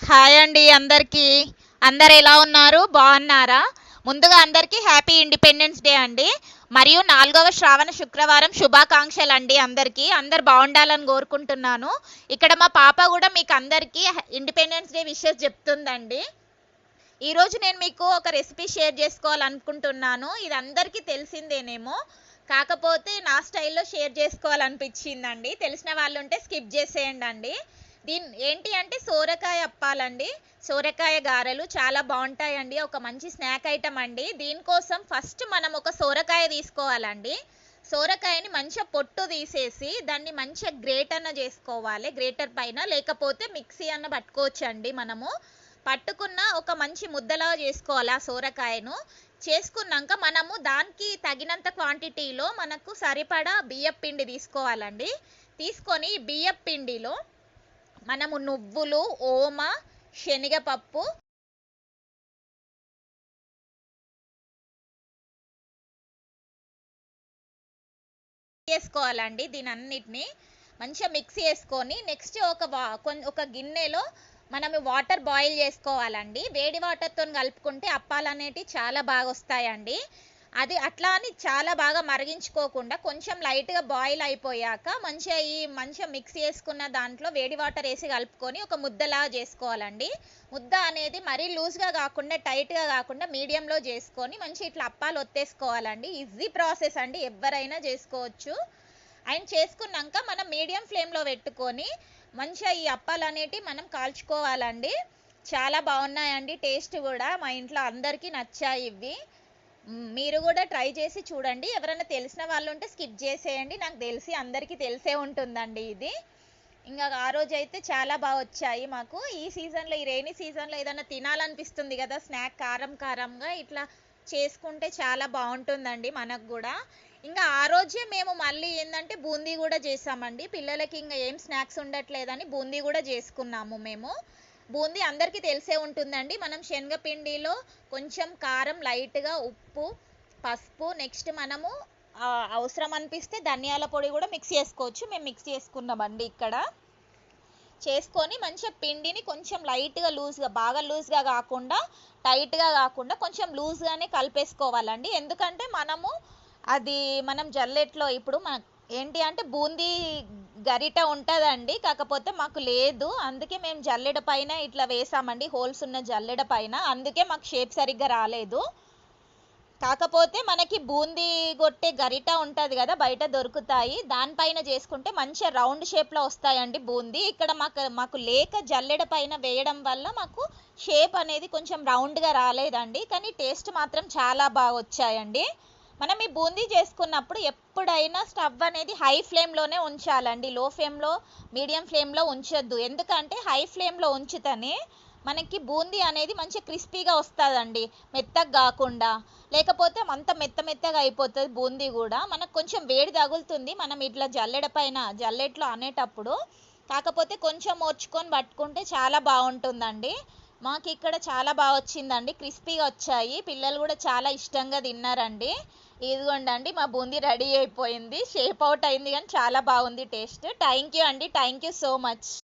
Hi అండి అందరికీ. అందరు ఎలా ఉన్నారు? బాగున్నారా? ముందుగా అందరికీ హ్యాపీ ఇండిపెండెన్స్ డే అండి. మరియు 4వ శ్రావణ శుక్రవారం శుభాకాంక్షలు అండి అందరికీ. అందరు బాగుండాలని కోరుకుంటున్నాను. ఇక్కడ మా పాప కూడా మీకు అందరికీ ఇండిపెండెన్స్ డే విషెస్ చెప్తుందండి. ఈరోజు నేను మీకు ఒక రెసిపీ షేర్ చేసుకోవాలనుకుంటున్నాను. ఇది అందరికీ తెలిసిందేనేమో, కాకపోతే నా స్టైల్లో షేర్ చేసుకోవాలనిపించిందండి. తెలిసిన వాళ్ళు ఉంటే స్కిప్ చేసేయండి అండి. ఏంటి అంటే సోరకాయ అప్పాలండి. సోరకాయ గారెలు చాలా బాగుంటాయండి. ఒక మంచి స్నాక్ ఐటమ్ అండి. దీనికోసం ఫస్ట్ మనం ఒక సోరకాయ తీసుకోవాలండి. సోరకాయని మంచిగా పొట్టు తీసేసి దాన్ని మంచిగా గ్రేట్ అన్న చేసుకోవాలి. గ్రేటర్ పైన, లేకపోతే మిక్సీ అన్న పట్టుకోవచ్చండి. మనము పట్టుకున్న ఒక మంచి ముద్దలా చేసుకోవాలి ఆ సోరకాయను. చేసుకున్నాక మనము దానికి తగినంత క్వాంటిటీలో మనకు సరిపడా బియ్యపు పిండి తీసుకోవాలండి. తీసుకొని బియ్యపు పిండిలో మనము నువ్వులు, ఓమ, శనగపప్పు, వేసుకోవాలండి. దీని అన్నిటిని మంచిగా మిక్స్ చేసుకొని నెక్స్ట్ ఒక గిన్నెలో మనం వాటర్ బాయిల్ చేసుకోవాలండి. వేడి వాటర్తో కలుపుకుంటే అప్పాలు అనేటివి చాలా బాగా వస్తాయండి. అది అట్లా అని చాలా బాగా మరిగించుకోకుండా కొంచెం లైట్గా బాయిల్ అయిపోయాక మంచిగా మిక్స్ చేసుకున్న దాంట్లో వేడి వాటర్ వేసి కలుపుకొని ఒక ముద్దలా చేసుకోవాలండి. ముద్ద అనేది మరీ లూజ్గా కాకుండా టైట్గా కాకుండా మీడియంలో చేసుకొని మంచి ఇట్లా అప్పాలు ఒత్తేసుకోవాలండి. ఈజీ ప్రాసెస్ అండి, ఎవరైనా చేసుకోవచ్చు. అండ్ చేసుకున్నాక మనం మీడియం ఫ్లేమ్లో పెట్టుకొని మంచిగా ఈ అప్పాలు అనేటివి మనం కాల్చుకోవాలండి. చాలా బాగున్నాయండి, టేస్ట్ కూడా మా ఇంట్లో అందరికీ నచ్చాయి ఇవి. మీరు కూడా ట్రై చేసి చూడండి. ఎవరైనా తెలిసిన వాళ్ళు ఉంటే స్కిప్ చేసేయండి. నాకు తెలిసి అందరికీ తెలిసే ఉంటుందండి ఇది. ఇంకా ఆ రోజు అయితే చాలా బాగా వచ్చాయి మాకు. ఈ సీజన్లో, ఈ రైనీ సీజన్లో ఏదైనా తినాలనిపిస్తుంది కదా, స్నాక్ కారం కారంగా ఇట్లా చేసుకుంటే చాలా బాగుంటుందండి మనకు కూడా. ఇంకా ఆ రోజే మేము మళ్ళీ ఏంటంటే బూందీ కూడా చేసామండి. పిల్లలకి ఇంకా ఏం స్నాక్స్ ఉండట్లేదని బూందీ కూడా చేసుకున్నాము మేము. బూందీ అందరికీ తెలిసే ఉంటుందండి. మనం శనగపిండిలో కొంచెం కారం, లైట్గా ఉప్పు, పసుపు, నెక్స్ట్ మనము అవసరం అనిపిస్తే ధనియాల పొడి కూడా మిక్స్ చేసుకోవచ్చు. మేము మిక్స్ చేసుకున్నామండి ఇక్కడ. చేసుకొని మంచిగా పిండిని కొంచెం లైట్గా లూజ్గా, బాగా లూజ్గా కాకుండా టైట్గా కాకుండా కొంచెం లూజ్గానే కలిపేసుకోవాలండి. ఎందుకంటే మనం జల్లెట్లో ఇప్పుడు ఏంటి అంటే బూందీ గరిట ఉంటుందండి, కాకపోతే మాకు లేదు. అందుకే మేము జల్లెడ పైన ఇట్లా వేసామండి, హోల్స్ ఉన్న జల్లెడ పైన. అందుకే మాకు షేప్ సరిగ్గా రాలేదు. కాకపోతే మనకి బూందీ కొట్టే గరిట ఉంటుంది కదా, బయట దొరుకుతాయి. దానిపైన చేసుకుంటే మంచిగా రౌండ్ షేప్లో వస్తాయండి బూందీ. ఇక్కడ మాకు లేక జల్లెడ పైన వేయడం వల్ల మాకు షేప్ అనేది కొంచెం రౌండ్గా రాలేదండి. కానీ టేస్ట్ మాత్రం చాలా బాగా వచ్చాయండి. మనం ఈ బూందీ చేసుకున్నప్పుడు ఎప్పుడైనా స్టవ్ అనేది హై ఫ్లేమ్లోనే ఉంచాలండి. లో ఫ్లేమ్లో, మీడియం ఫ్లేమ్లో ఉంచొద్దు. ఎందుకంటే హై ఫ్లేమ్లో ఉంచితేనే మనకి బూందీ అనేది మంచి క్రిస్పీగా వస్తుందండి, మెత్తగా కాకుండా. లేకపోతే అంత మెత్తగా అయిపోతుంది బూందీ కూడా. మనకు కొంచెం వేడి తగులుతుంది మనం ఇట్లా జల్లెట్లో అనేటప్పుడు. కాకపోతే కొంచెం ఓర్చుకొని పట్టుకుంటే చాలా బాగుంటుందండి. మాకు ఇక్కడ చాలా బాగా వచ్చిందండి, క్రిస్పీగా వచ్చాయి. పిల్లలు కూడా చాలా ఇష్టంగా తిన్నారండి. ఇదిగోండి మా బూందీ రెడీ అయిపోయింది. షేప్ అవుట్ అయింది కానీ చాలా బాగుంది టేస్ట్. థ్యాంక్ యూ అండి, థ్యాంక్ యూ సో మచ్.